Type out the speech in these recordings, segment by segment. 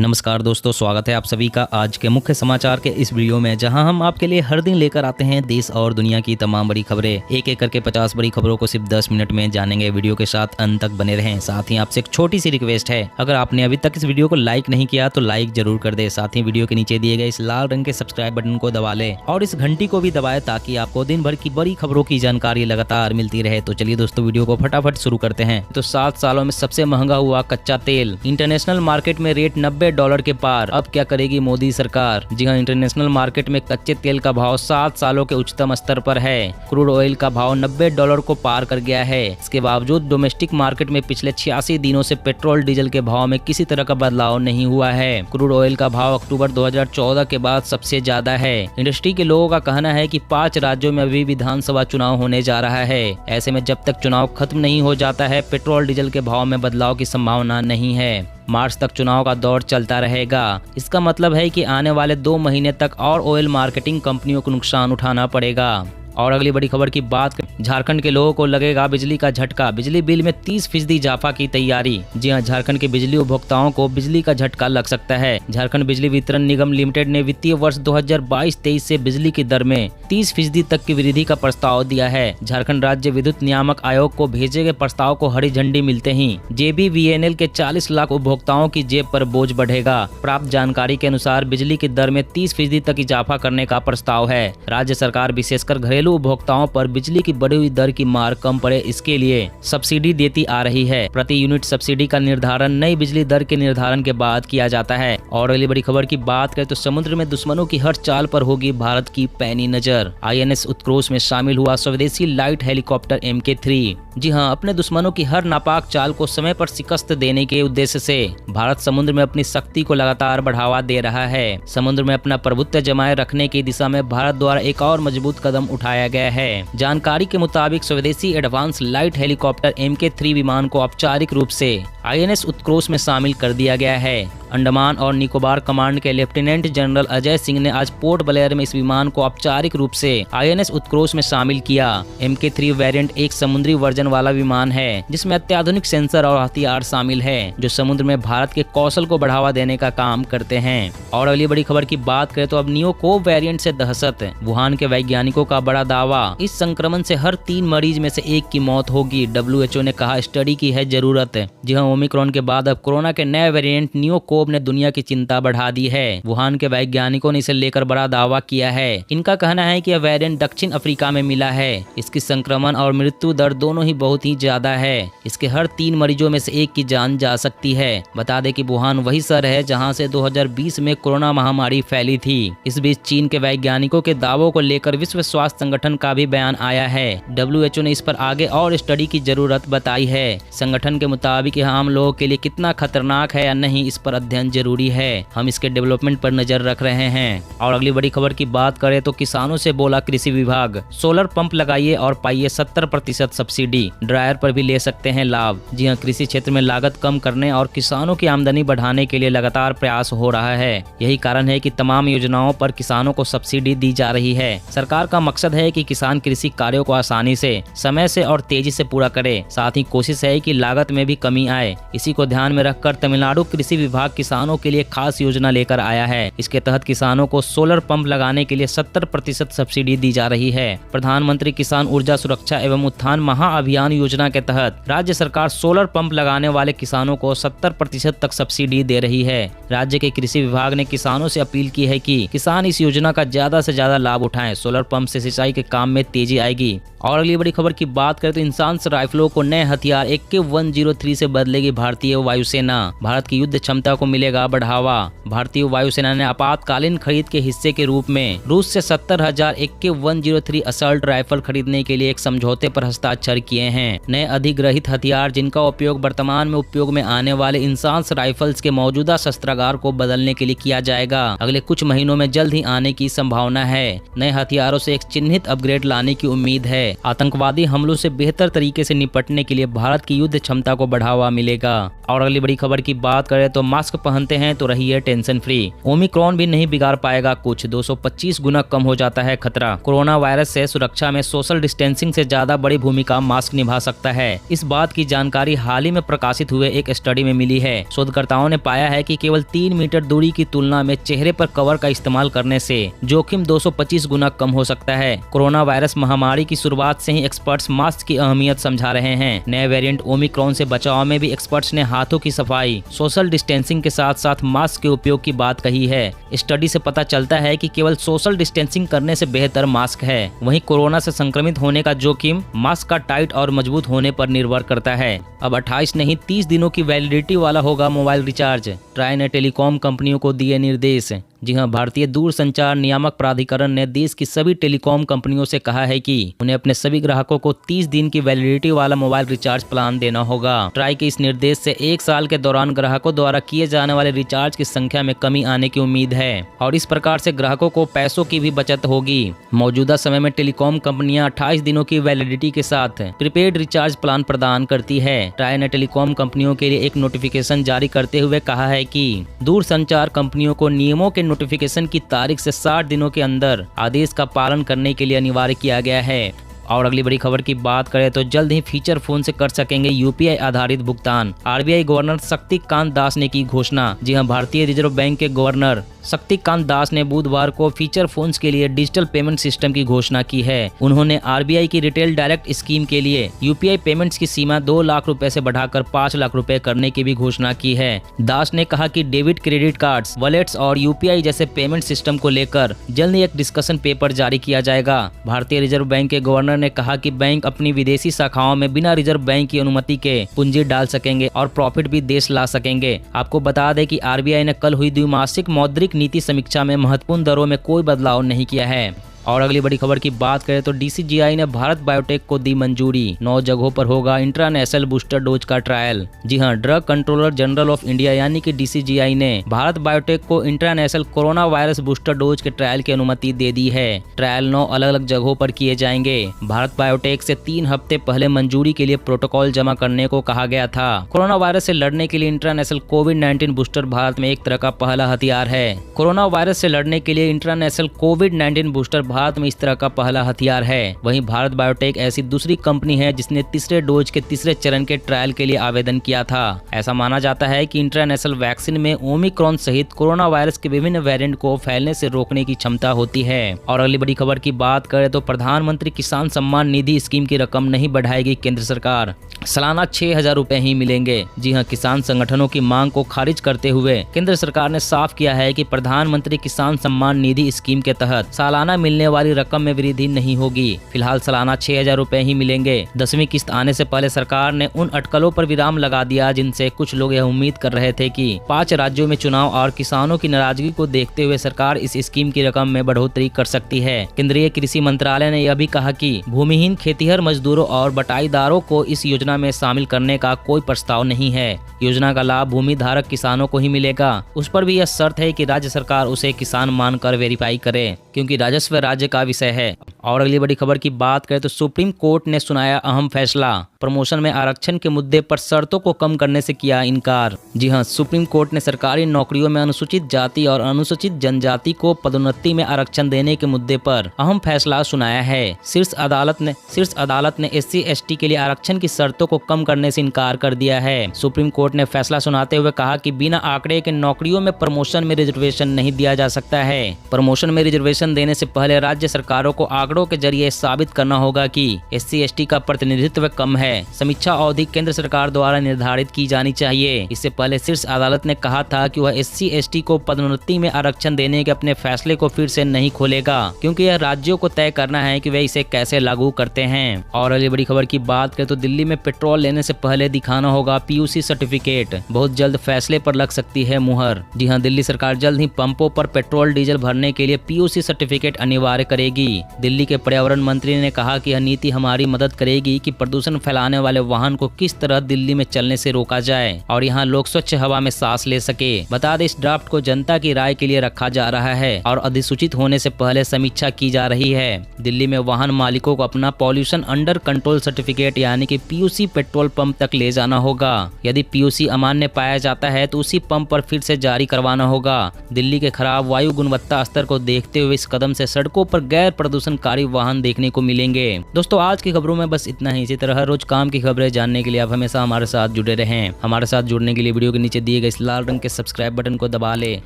नमस्कार दोस्तों, स्वागत है आप सभी का आज के मुख्य समाचार के इस वीडियो में, जहां हम आपके लिए हर दिन लेकर आते हैं देश और दुनिया की तमाम बड़ी खबरें। एक एक करके 50 बड़ी खबरों को सिर्फ 10 मिनट में जानेंगे। वीडियो के साथ अंत तक बने रहें। साथ ही आपसे एक छोटी सी रिक्वेस्ट है, अगर आपने अभी तक इस वीडियो को लाइक नहीं किया तो लाइक जरूर कर दे। साथ ही वीडियो के नीचे दिए गए इस लाल रंग के सब्सक्राइब बटन को दबा ले और इस घंटी को भी दबाए, ताकि आपको दिन भर की बड़ी खबरों की जानकारी लगातार मिलती रहे। तो चलिए दोस्तों, वीडियो को फटाफट शुरू करते हैं। तो 7 सालों में सबसे महंगा हुआ कच्चा तेल। इंटरनेशनल मार्केट में रेट $90 के पार। अब क्या करेगी मोदी सरकार? जी हां, इंटरनेशनल मार्केट में कच्चे तेल का भाव 7 सालों के उच्चतम स्तर पर है। क्रूड ऑयल का भाव $90 को पार कर गया है। इसके बावजूद डोमेस्टिक मार्केट में पिछले 86 दिनों से पेट्रोल डीजल के भाव में किसी तरह का बदलाव नहीं हुआ है। क्रूड ऑयल का भाव अक्टूबर 2014 के बाद सबसे ज्यादा है। इंडस्ट्री के लोगों का कहना है कि 5 राज्यों में अभी विधानसभा चुनाव होने जा रहा है। ऐसे में जब तक चुनाव खत्म नहीं हो जाता है, पेट्रोल डीजल के भाव में बदलाव की संभावना नहीं है। मार्च तक चुनाव का दौर चलता रहेगा। इसका मतलब है कि आने वाले 2 महीने तक और ऑयल मार्केटिंग कंपनियों को नुकसान उठाना पड़ेगा। और अगली बड़ी खबर की बात करें, झारखंड के लोगों को लगेगा बिजली का झटका। बिजली बिल में 30% इजाफा की तैयारी। जी हां, झारखंड के बिजली उपभोक्ताओं को बिजली का झटका लग सकता है। झारखंड बिजली वितरण निगम लिमिटेड ने वित्तीय वर्ष 2022-23 से बिजली की दर में 30% तक की वृद्धि का प्रस्ताव दिया है। झारखंड राज्य विद्युत नियामक आयोग को भेजे गए प्रस्ताव को हरी झंडी मिलते ही JBVNL के 40 लाख उपभोक्ताओं की जेब पर बोझ बढ़ेगा। प्राप्त जानकारी के अनुसार बिजली की दर में 30% तक इजाफा करने का प्रस्ताव है। राज्य सरकार विशेषकर घरेलू उपभोक्ताओं पर बिजली की बढ़ी हुई दर की मार कम पड़े, इसके लिए सब्सिडी देती आ रही है। प्रति यूनिट सब्सिडी का निर्धारण नई बिजली दर के निर्धारण के बाद किया जाता है। और अगली बड़ी खबर की बात करें तो समुद्र में दुश्मनों की हर चाल पर होगी भारत की पैनी नजर। INS उत्कर्ष में शामिल हुआ स्वदेशी लाइट हेलीकॉप्टर MK3। जी हां, अपने दुश्मनों की हर नापाक चाल को समय पर शिकस्त देने के उद्देश्य से भारत समुद्र में अपनी शक्ति को लगातार बढ़ावा दे रहा है। समुद्र में अपना प्रभुत्व जमाए रखने की दिशा में भारत द्वारा एक और मजबूत कदम उठाया गया है। जानकारी के मुताबिक स्वदेशी एडवांस लाइट हेलीकॉप्टर MK3 विमान को औपचारिक रूप से INS उत्कर्ष में शामिल कर दिया गया है। अंडमान और निकोबार कमांड के लेफ्टिनेंट जनरल अजय सिंह ने आज पोर्ट ब्लेयर में इस विमान को औपचारिक रूप से INS उत्कर्ष में शामिल किया। MK3 वेरिएंट एक समुद्री वर्जन वाला विमान है, जिसमें अत्याधुनिक सेंसर और हथियार शामिल है, जो समुद्र में भारत के कौशल को बढ़ावा देने का काम करते हैं। और अगली बड़ी खबर की बात करें तो अब नियो वेरिएंट से दहशत। वुहान के वैज्ञानिकों का बड़ा दावा, इस संक्रमण से हर 3 मरीज में से 1 की मौत होगी। WHO ने कहा, स्टडी की है जरूरत। जी हाँ, ओमिक्रॉन के बाद अब कोरोना के नए वेरिएंट नियो ने दुनिया की चिंता बढ़ा दी है। वुहान के वैज्ञानिकों ने इसे लेकर बड़ा दावा किया है। इनका कहना है कि यह वेरिएंट दक्षिण अफ्रीका में मिला है। इसकी संक्रमण और मृत्यु दर दोनों ही बहुत ही ज्यादा है। इसके हर 3 मरीजों में से 1 की जान जा सकती है। बता दें कि वुहान वही शहर है जहां से 2020 में कोरोना महामारी फैली थी। इस बीच चीन के वैज्ञानिकों के दावों को लेकर विश्व स्वास्थ्य संगठन का भी बयान आया है। WHO ने इस पर आगे और स्टडी की जरूरत बताई है। संगठन के मुताबिक यह आम लोगों के लिए कितना खतरनाक है या नहीं, इस पर अध्ययन जरूरी है। हम इसके डेवलपमेंट पर नजर रख रहे हैं। और अगली बड़ी खबर की बात करें तो किसानों से बोला कृषि विभाग, सोलर पंप लगाइए और पाइए 70% सब्सिडी। ड्रायर पर भी ले सकते हैं लाभ। जी हां, कृषि क्षेत्र में लागत कम करने और किसानों की आमदनी बढ़ाने के लिए लगातार प्रयास हो रहा है। यही कारण है कि तमाम योजनाओं पर किसानों को सब्सिडी दी जा रही है। सरकार का मकसद है कि किसान कृषि कार्यों को आसानी से, समय से और तेजी से पूरा करे। साथ ही कोशिश है कि लागत में भी कमी आए। इसी को ध्यान में रखकर तमिलनाडु कृषि विभाग किसानों के लिए खास योजना लेकर आया है। इसके तहत किसानों को सोलर पंप लगाने के लिए 70% सब्सिडी दी जा रही है। प्रधानमंत्री किसान ऊर्जा सुरक्षा एवं उत्थान महाअभियान योजना के तहत राज्य सरकार सोलर पंप लगाने वाले किसानों को 70% तक सब्सिडी दे रही है। राज्य के कृषि विभाग ने किसानों से अपील की है कि किसान इस योजना का ज्यादा से ज्यादा लाभ उठाएं। सोलर पंप से सिंचाई के काम में तेजी आएगी। और अगली बड़ी खबर की बात करें तो इंसान से राइफलों को नए हथियार AK-103 से बदलेगी भारतीय वायुसेना। भारत की युद्ध क्षमता को मिलेगा बढ़ावा। भारतीय वायुसेना ने आपातकालीन खरीद के हिस्से के रूप में रूस से 70,000 AK-103 असल्ट राइफल खरीदने के लिए एक समझौते पर हस्ताक्षर किए हैं। नए अधिग्रहित हथियार, जिनका उपयोग वर्तमान में उपयोग में आने वाले इंसान राइफल्स के मौजूदा शस्त्रागार को बदलने के लिए किया जाएगा, अगले कुछ महीनों में जल्द ही आने की संभावना है। नए हथियारों से एक चिन्हित अपग्रेड लाने की उम्मीद है। आतंकवादी हमलों से बेहतर तरीके से निपटने के लिए भारत की युद्ध क्षमता को बढ़ावा मिलेगा। और अगली बड़ी खबर की बात करें तो मास्क मास्क पहनते हैं तो रहिए टेंशन फ्री। ओमिक्रॉन भी नहीं बिगाड़ पाएगा कुछ, 225 गुना कम हो जाता है खतरा। कोरोना वायरस से सुरक्षा में सोशल डिस्टेंसिंग से ज्यादा बड़ी भूमिका मास्क निभा सकता है। इस बात की जानकारी हाल ही में प्रकाशित हुए एक स्टडी में मिली है। शोधकर्ताओं ने पाया है कि केवल 3 मीटर दूरी की तुलना में चेहरे पर कवर का इस्तेमाल करने से जोखिम 225 गुना कम हो सकता है। कोरोना वायरस महामारी की शुरुआत से ही एक्सपर्ट्स मास्क की अहमियत समझा रहे हैं। नए वेरिएंट ओमिक्रॉन से बचाव में भी एक्सपर्ट्स ने हाथों की सफाई, सोशल डिस्टेंसिंग के साथ साथ मास्क के उपयोग की बात कही है। स्टडी से पता चलता है कि केवल सोशल डिस्टेंसिंग करने से बेहतर मास्क है। वहीं कोरोना से संक्रमित होने का जोखिम मास्क का टाइट और मजबूत होने पर निर्भर करता है। अब 28 नहीं 30 दिनों की वैलिडिटी वाला होगा मोबाइल रिचार्ज। ट्राई ने टेलीकॉम कंपनियों को दिए निर्देश। जी हां, भारतीय दूरसंचार नियामक प्राधिकरण ने देश की सभी टेलीकॉम कंपनियों से कहा है कि उन्हें अपने सभी ग्राहकों को 30 दिन की वैलिडिटी वाला मोबाइल रिचार्ज प्लान देना होगा। ट्राई के इस निर्देश से 1 साल के दौरान ग्राहकों द्वारा किए जाने वाले रिचार्ज की संख्या में कमी आने की उम्मीद है और इस प्रकार से ग्राहकों को पैसों की भी बचत होगी। मौजूदा समय में टेलीकॉम कंपनियां 28 दिनों की वैलिडिटी के साथ प्रीपेड रिचार्ज प्लान प्रदान करती है। ट्राई ने टेलीकॉम कंपनियों के लिए एक नोटिफिकेशन जारी करते हुए कहा है कि दूरसंचार कंपनियों को नियमों के नोटिफिकेशन की तारीख से 60 दिनों के अंदर आदेश का पालन करने के लिए अनिवार्य किया गया है। और अगली बड़ी खबर की बात करें तो जल्द ही फीचर फोन से कर सकेंगे यूपीआई आधारित भुगतान। आरबीआई गवर्नर शक्तिकांत दास ने की घोषणा। जी हां, भारतीय रिजर्व बैंक के गवर्नर शक्तिकांत दास ने बुधवार को फीचर फोन्स के लिए डिजिटल पेमेंट सिस्टम की घोषणा की है। उन्होंने आरबीआई की रिटेल डायरेक्ट स्कीम के लिए यूपीआई पेमेंट्स की सीमा 2 लाख रुपए से बढ़ाकर 5 लाख रुपए करने की भी घोषणा की है। दास ने कहा कि डेबिट क्रेडिट कार्ड्स, वॉलेट्स और यूपीआई जैसे पेमेंट सिस्टम को लेकर जल्द ही एक डिस्कशन पेपर जारी किया जाएगा। भारतीय रिजर्व बैंक के गवर्नर ने कहा कि बैंक अपनी विदेशी शाखाओं में बिना रिजर्व बैंक की अनुमति के पूंजी डाल सकेंगे और प्रॉफिट भी देश ला सकेंगे। आपको बता दें कि आरबीआई ने कल हुई द्विमासिक मौद्रिक नीति समीक्षा में महत्वपूर्ण दरों में कोई बदलाव नहीं किया है। और अगली बड़ी खबर की बात करें तो डीसीजीआई ने भारत बायोटेक को दी मंजूरी। 9 जगहों पर होगा इंट्रानेशनल बूस्टर डोज का ट्रायल। जी हां, drug controller general of India यानी कि डीसीजीआई ने भारत बायोटेक को इंट्रानेशनल कोरोना वायरस बूस्टर डोज के ट्रायल की अनुमति दे दी है। ट्रायल 9 अलग अलग जगहों पर किए जाएंगे। भारत बायोटेक से 3 हफ्ते पहले मंजूरी के लिए प्रोटोकॉल जमा करने को कहा गया था। कोरोना वायरस से लड़ने के लिए इंट्रानेशनल कोविड-19 बूस्टर भारत में एक तरह का पहला हथियार है। कोरोना वायरस से लड़ने के लिए इंट्रानेशनल कोविड-19 बूस्टर भारत में इस तरह का पहला हथियार है। वहीं भारत बायोटेक ऐसी दूसरी कंपनी है जिसने तीसरे डोज के तीसरे चरण के ट्रायल के लिए आवेदन किया था। ऐसा माना जाता है कि इंट्रानेशनल वैक्सीन में ओमिक्रॉन सहित कोरोना वायरस के विभिन्न वेरिएंट को फैलने से रोकने की क्षमता होती है। और अगली बड़ी खबर की बात करें तो प्रधानमंत्री किसान सम्मान निधि स्कीम की रकम नहीं बढ़ाएगी केंद्र सरकार। सालाना 6,000 रुपए ही मिलेंगे। जी हां, किसान संगठनों की मांग को खारिज करते हुए केंद्र सरकार ने साफ किया है कि प्रधानमंत्री किसान सम्मान निधि स्कीम के तहत सालाना मिलने वाली रकम में वृद्धि नहीं होगी। फिलहाल सालाना 6,000 रुपए ही मिलेंगे। 10वीं किस्त आने से पहले सरकार ने उन अटकलों पर विराम लगा दिया जिनसे कुछ लोग यह उम्मीद कर रहे थे कि 5 राज्यों में चुनाव और किसानों की नाराजगी को देखते हुए सरकार इस स्कीम की रकम में बढ़ोतरी कर सकती है। केंद्रीय कृषि मंत्रालय ने यह भी कहा कि भूमिहीन खेतीहर मजदूरों और बटाईदारों को इस योजना में शामिल करने का कोई प्रस्ताव नहीं है। योजना का लाभ भूमि धारक किसानों को ही मिलेगा। उस पर भी यह शर्त है कि राज्य सरकार उसे किसान मानकर वेरीफाई करे, क्योंकि राजस्व राज्य का विषय है। और अगली बड़ी खबर की बात करें तो सुप्रीम कोर्ट ने सुनाया अहम फैसला। प्रमोशन में आरक्षण के मुद्दे पर शर्तों को कम करने से किया इनकार। जी हां, सुप्रीम कोर्ट ने सरकारी नौकरियों में अनुसूचित जाति और अनुसूचित जनजाति को पदोन्नति में आरक्षण देने के मुद्दे पर अहम फैसला सुनाया है। शीर्ष अदालत ने SC/ST के लिए आरक्षण की शर्तों को कम करने से इनकार कर दिया है। सुप्रीम कोर्ट ने फैसला सुनाते हुए कहा कि बिना आंकड़े के नौकरियों में प्रमोशन में रिजर्वेशन नहीं दिया जा सकता है। प्रमोशन में रिजर्वेशन देने से पहले राज्य सरकारों को आंकड़ों के जरिए साबित करना होगा कि SC/ST का प्रतिनिधित्व कम है। समीक्षा अवधि केंद्र सरकार द्वारा निर्धारित की जानी चाहिए। इससे पहले शीर्ष अदालत ने कहा था कि वह SC/ST को पदोन्नति में आरक्षण देने के अपने फैसले को फिर से नहीं खोलेगा, क्योंकि यह राज्यों को तय करना है कि वे इसे कैसे लागू करते हैं। और अगली बड़ी खबर की बात करें तो दिल्ली में पेट्रोल लेने से पहले दिखाना होगा PUC सर्टिफिकेट। बहुत जल्द फैसले पर लग सकती है मुहर। जी हां, दिल्ली सरकार जल्द ही पंपों पर पेट्रोल डीजल भरने के लिए PUC सर्टिफिकेट अनिवार्य अनिवार्य करेगी। दिल्ली के पर्यावरण मंत्री ने कहा कि यह नीति हमारी मदद करेगी कि प्रदूषण फैलाने वाले वाहन को किस तरह दिल्ली में चलने से रोका जाए और यहाँ लोग स्वच्छ हवा में सांस ले सके। बता दें, इस ड्राफ्ट को जनता की राय के लिए रखा जा रहा है और अधिसूचित होने से पहले समीक्षा की जा रही है। दिल्ली में वाहन मालिकों को अपना पॉल्यूशन अंडर कंट्रोल सर्टिफिकेट यानी कि पीयूसी पेट्रोल पंप तक ले जाना होगा। यदि पीयूसी अमान्य पाया जाता है तो उसी पंप पर फिर से जारी करवाना होगा। दिल्ली के खराब वायु गुणवत्ता स्तर को देखते हुए इस कदम से सड़कों पर गैर प्रदूषणकारी वाहन देखने को मिलेंगे। दोस्तों, आज की खबरों में बस इतना ही। इसी तरह रोज काम की खबरें जानने के लिए आप हमेशा हमारे साथ जुड़े रहें। हमारे साथ जुड़ने के लिए वीडियो के नीचे दिए गए इस लाल रंग के सब्सक्राइब बटन को दबा लें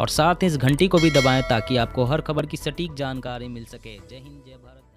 और साथ ही इस घंटी को भी दबाएं ताकि आपको हर खबर की सटीक जानकारी मिल सके। जय हिंद, जय भारत।